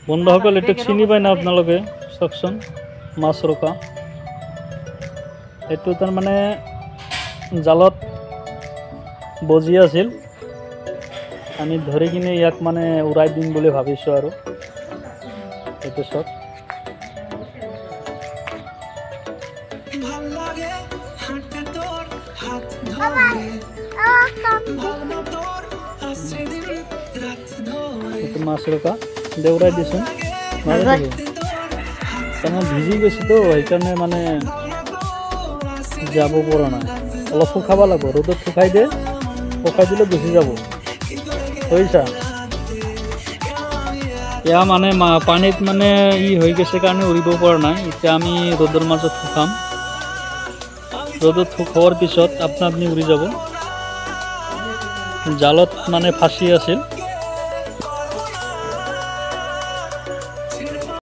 বন্ধুসকল এটাক চিনি পায় না আপোনালোকে চাওকচোন মাছ ৰখা এইটো তাৰমানে জালত বজি আছিল আমি ধৰি কিনে ইয়াক মানে উৰাই দিম বুলি ভাবিছোঁ আৰু এইটো চব এইটো মাছ ৰখা দেউৰাই দিছোঁ তাৰমানে ভিজি গৈছেতো সেইকাৰণে মানে যাব পৰা নাই অলপ শুকাব লাগিব ৰ'দত শুকাই দিলে গুচি যাব বুজিছা এয়া মানে পানীত মানে হৈ গৈছে কাৰণে উৰিব পৰা নাই এতিয়া আমি ৰ'দৰ মাজত শুকাম ৰ'দত শুকোৱাৰ পিছত আপনা আপুনি উৰি যাব জালত মানে ফাঁচি আছিল